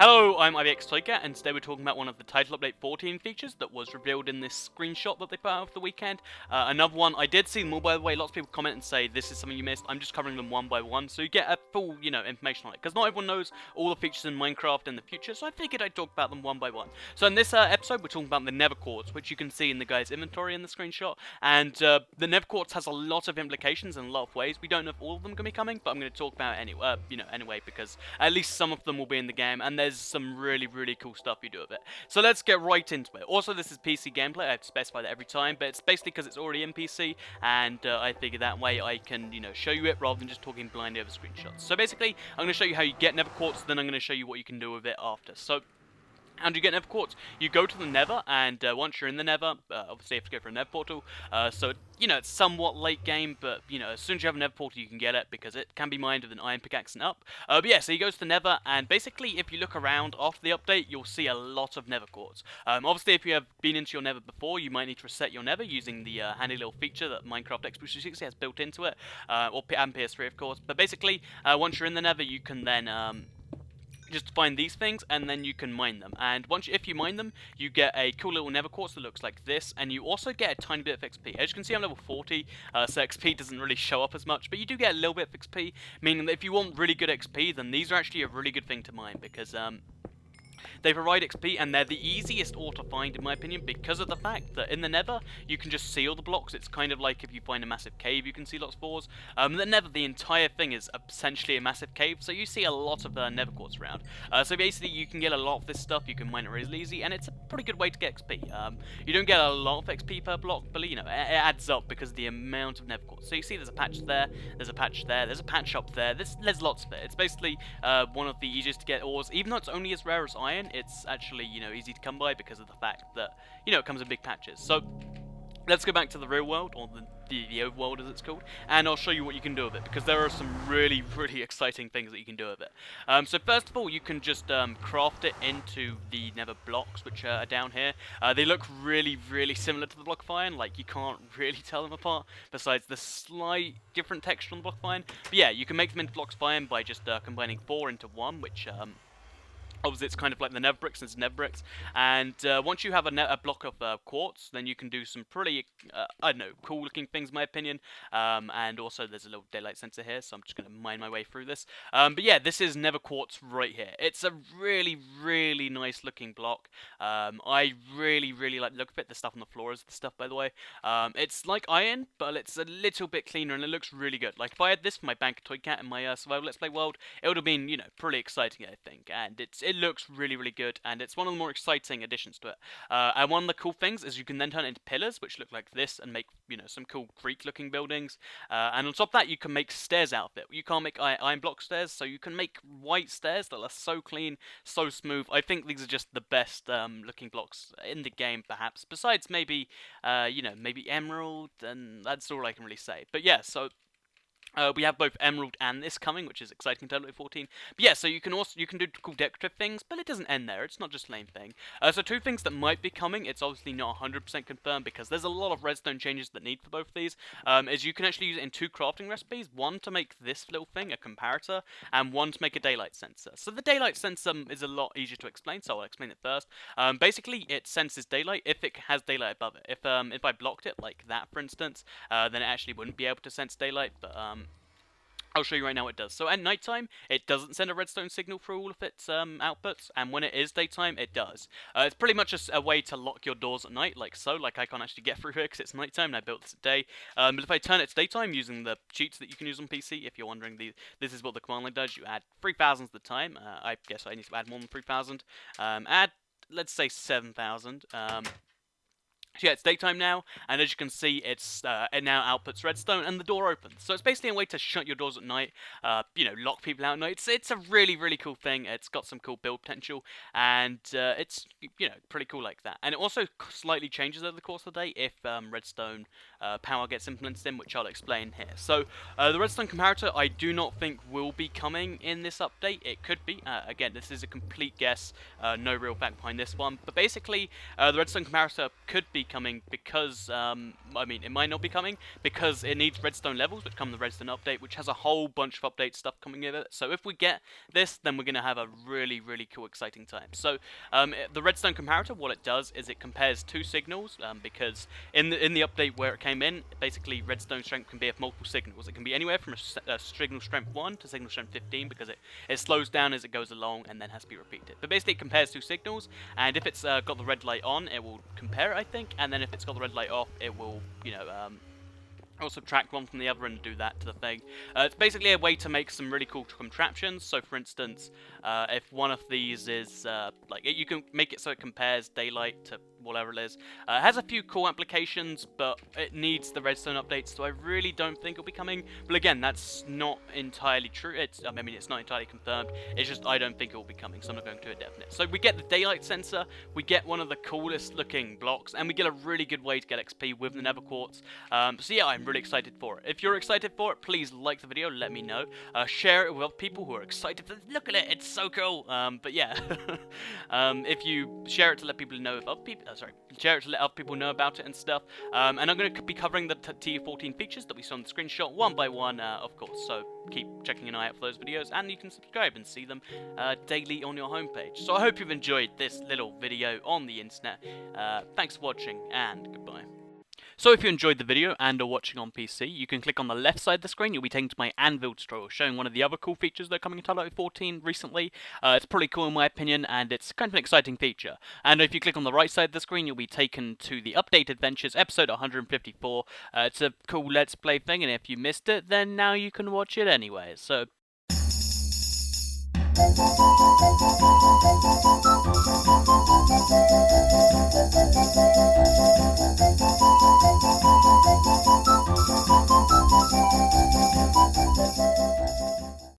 Hello, I'm IBXToyCat, and today we're talking about one of the Title Update 14 features that was revealed in this screenshot that they put out over the weekend. Another one, I did see them all by the way, lots of people comment and say this is something you missed. I'm just covering them one by one, so you get a full, information on it. Because not everyone knows all the features in Minecraft in the future, so I figured I'd talk about them one by one. So in this episode, we're talking about the Nether Quartz, which you can see in the guy's inventory in the screenshot. And the Nether Quartz has a lot of implications in a lot of ways. We don't know if all of them are going to be coming, but I'm going to talk about it anyway, because at least some of them will be in the game, and there's some really cool stuff you do with it. So let's get right into it. Also, this is PC gameplay. I have to specify that every time, but it's basically because it's already in PC, and I figured that way I can, show you it rather than just talking blindly over screenshots. So basically, I'm going to show you how you get Nether Quartz, then I'm going to show you what you can do with it after. So, how do you get Nether Quartz? You go to the Nether, and once you're in the Nether, obviously you have to go for a Nether portal. So, it's somewhat late game, but, as soon as you have a Nether portal, you can get it, because it can be mined with an iron pickaxe and up. But yeah, so you go to the Nether, and basically, if you look around after the update, you'll see a lot of Nether Quartz. Obviously, if you have been into your Nether before, you might need to reset your Nether using the handy little feature that Minecraft Xbox 360 has built into it, and PS3, of course. But basically, once you're in the Nether, you can then just find these things, and then you can mine them. And if you mine them, you get a cool little Nether Quartz that looks like this, and you also get a tiny bit of XP. As you can see, I'm level 40, so XP doesn't really show up as much, but you do get a little bit of XP, meaning that if you want really good XP, then these are actually a really good thing to mine, because they provide XP, and they're the easiest ore to find, in my opinion, because of the fact that in the Nether, you can just see all the blocks. It's kind of like if you find a massive cave, you can see lots of ores. The Nether, the entire thing is essentially a massive cave, so you see a lot of Nether Quartz around. So basically, you can get a lot of this stuff, you can mine it really easy, and it's a pretty good way to get XP. You don't get a lot of XP per block, but, it adds up because of the amount of Nether Quartz. So you see there's a patch there, there's a patch there, there's a patch up there, there's lots of it. It's basically one of the easiest to get ores, even though it's only as rare as iron. It's actually, easy to come by because of the fact that, it comes in big patches. So, let's go back to the real world, or the overworld as it's called, and I'll show you what you can do with it, because there are some really exciting things that you can do with it. So first of all, you can just craft it into the Nether Blocks, which are down here. They look really similar to the block of iron, like you can't really tell them apart, besides the slight different texture on the block of iron. But yeah, you can make them into blocks of iron by just combining 4 into 1, which obviously, it's kind of like the Nether bricks, and it's Nether bricks. And once you have a block of quartz, then you can do some pretty, cool-looking things, in my opinion. And also, there's a little daylight sensor here, so I'm just going to mine my way through this. But yeah, this is Nether Quartz right here. It's a really nice-looking block. I really like the look of it. The stuff on the floor is the stuff, by the way. It's like iron, but it's a little bit cleaner, and it looks really good. Like, if I had this for my Bank of Toycat in my Survival Let's Play world, it would have been, pretty exciting, I think. And it looks really good, and it's one of the more exciting additions to it. And one of the cool things is you can then turn it into pillars, which look like this, and make, some cool Greek-looking buildings. And on top of that, you can make stairs out of it. You can't make iron block stairs, so you can make white stairs that are so clean, so smooth. I think these are just the best looking blocks in the game, perhaps. Besides maybe, maybe emerald, and that's all I can really say. But yeah, so we have both Emerald and this coming, which is exciting in Title Update 14. But yeah, so you can do cool decorative things, but it doesn't end there. It's not just a lame thing. So 2 things that might be coming. It's obviously not 100% confirmed because there's a lot of redstone changes that need for both of these. Is you can actually use it in 2 crafting recipes. One to make this little thing, a comparator, and one to make a daylight sensor. So the daylight sensor is a lot easier to explain, so I'll explain it first. Basically, it senses daylight if it has daylight above it. If I blocked it like that, for instance, then it actually wouldn't be able to sense daylight, but I'll show you right now what it does. So at nighttime, it doesn't send a redstone signal through all of its outputs, and when it is daytime, it does. It's pretty much a way to lock your doors at night, like so. Like I can't actually get through here because it's nighttime, and I built this at day. But if I turn it to daytime using the cheats that you can use on PC, if you're wondering, this is what the command line does. You add 3,000 at the time. I guess I need to add more than 3,000. Add, let's say 7,000. So yeah, it's daytime now, and as you can see, it now outputs redstone, and the door opens. So it's basically a way to shut your doors at night, lock people out at night. It's a really cool thing. It's got some cool build potential, and it's, pretty cool like that. And it also slightly changes over the course of the day if redstone power gets implemented in, which I'll explain here. So the Redstone Comparator, I do not think will be coming in this update. It could be. Again, this is a complete guess. No real fact behind this one. But basically, the Redstone Comparator could be be coming because, I mean, it might not be coming because it needs redstone levels, which come in the redstone update, which has a whole bunch of update stuff coming in it. So if we get this, then we're going to have a really, really cool, exciting time. So the redstone comparator, what it does is it compares two signals, because in the update where it came in, basically redstone strength can be of multiple signals. It can be anywhere from a signal strength 1 to signal strength 15, because it slows down as it goes along and then has to be repeated. But basically it compares two signals, and if it's got the red light on, it will compare it, I think, and then if it's got the red light off, it will, you know, I'll subtract one from the other and do that to the thing. It's basically a way to make some really cool contraptions. So for instance, if one of these is, you can make it so it compares daylight to whatever it is. It has a few cool applications, but it needs the redstone updates, so I really don't think it'll be coming. But again, that's not entirely true. I mean, it's not entirely confirmed. It's just I don't think it will be coming, so I'm not going to a definite. So we get the daylight sensor, we get one of the coolest looking blocks, and we get a really good way to get XP with the Nether Quartz. So yeah, I'm really excited for it. If you're excited for it, please like the video, let me know. Share it with other people who are excited for look at it, it's so cool. But yeah, if you share it to let people know if other people, share it to let other people know about it and stuff. And I'm going to be covering the TU14 features that we saw in the screenshot one by one, of course. So keep checking an eye out for those videos, and you can subscribe and see them daily on your homepage. So I hope you've enjoyed this little video on the internet. Thanks for watching, and goodbye. So if you enjoyed the video and are watching on PC, you can click on the left side of the screen. You'll be taken to my Anvil tutorial showing one of the other cool features that are coming in Untitled 14 recently. It's pretty cool in my opinion, and it's kind of an exciting feature. And if you click on the right side of the screen, you'll be taken to the Update Adventures episode 154. It's a cool Let's Play thing, and if you missed it, then now you can watch it anyway. So